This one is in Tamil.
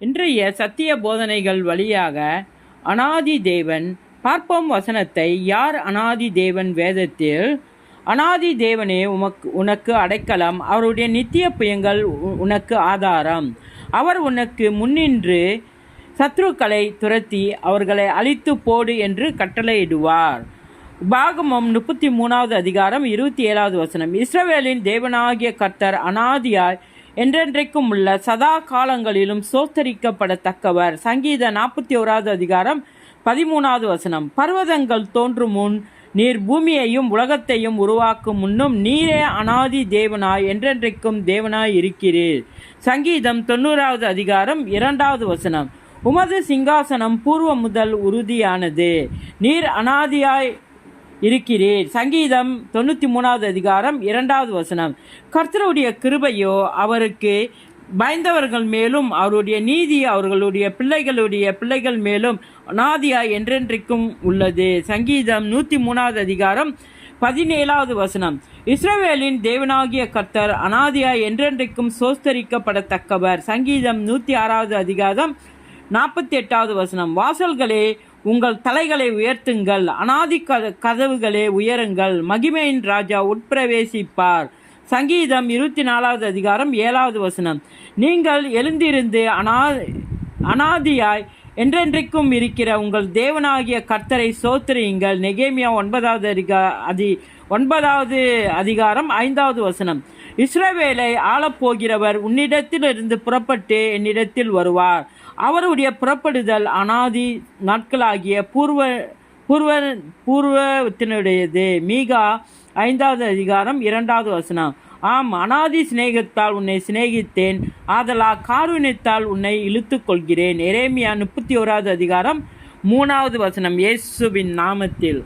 இன்றைய சத்திய போதனைகள் வழியாக அனாதி தேவன் பார்ப்போம். வசனத்தை யார் அனாதி தேவன்? வேதத்தில் அனாதி தேவனே உனக்கு அடைக்கலம், அவருடைய நித்திய புயங்கள் உனக்கு ஆதாரம். அவர் உனக்கு முன்னின்று சத்ருக்களை துரத்தி அவர்களை அழித்து போடு என்று கட்டளையிடுவார். உபாகமம் 33வது அதிகாரம் 27வது வசனம். இஸ்ரவேலின் தேவனாகிய கர்த்தர் அனாதியாய் என்றென்றைக்கும் உள்ள சதா காலங்களிலும் சோத்தரிக்கப்படத்தக்கவர். சங்கீத 41வது அதிகாரம் 13வது வசனம். பர்வதங்கள் தோன்றும் முன் நீர் பூமியையும் உலகத்தையும் உருவாக்கும் முன்னும் நீரே அனாதி தேவனாய் என்றென்றைக்கும் தேவனாய் இருக்கிறீர். சங்கீதம் 90வது அதிகாரம் 2வது வசனம். உமது சிங்காசனம் பூர்வ முதல் உறுதியானது, நீர் அனாதியாய் இருக்கிறீர். சங்கீதம் 93வது அதிகாரம் 2வது வசனம். கர்த்தருடைய கிருபையோ அவருக்கு பயந்தவர்கள் மேலும் அவருடைய நீதி அவர்களுடைய பிள்ளைகள் மேலும் அனாதியாய் என்றென்றைக்கும் உள்ளது. சங்கீதம் 103வது அதிகாரம் 17வது வசனம். இஸ்ரவேலின் தேவனாகிய கர்த்தர் அனாதியாய் என்றென்றைக்கும் சோஸ்தரிக்கப்படத்தக்கவர். சங்கீதம் 106வது அதிகாரம் 48வது வசனம். வாசல்களே உங்கள் தலைகளை உயர்த்துங்கள், அனாதி கதவுகளே உயருங்கள், மகிமையின் ராஜா உட்பிரவேசிப்பார். சங்கீதம் 24வது அதிகாரம் 7வது வசனம். நீங்கள் எழுந்திருந்து அனாதியாய் என்றென்றைக்கும் இருக்கிற உங்கள் தேவனாகிய கர்த்தரை சோத்திரியுங்கள். நெகேமியா 9வது அதிகாரம் 5வது வசனம். இஸ்ரவேலை ஆளப்போகிறவர் உன்னிடத்திலிருந்து புறப்பட்டு என்னிடத்தில் வருவார். அவருடைய புறப்படுதல் அனாதி நாட்களாகிய பூர்வத்தினுடையது. மீகா 5வது அதிகாரம் 2வது வசனம். ஆம், அனாதி சிநேகத்தால் உன்னை சிநேகித்தேன், ஆதலால் காருண்யத்தால் உன்னை இழுத்து கொள்கிறேன். எரேமியா 31வது அதிகாரம் 3வது வசனம். இயேசுவின் நாமத்தில்.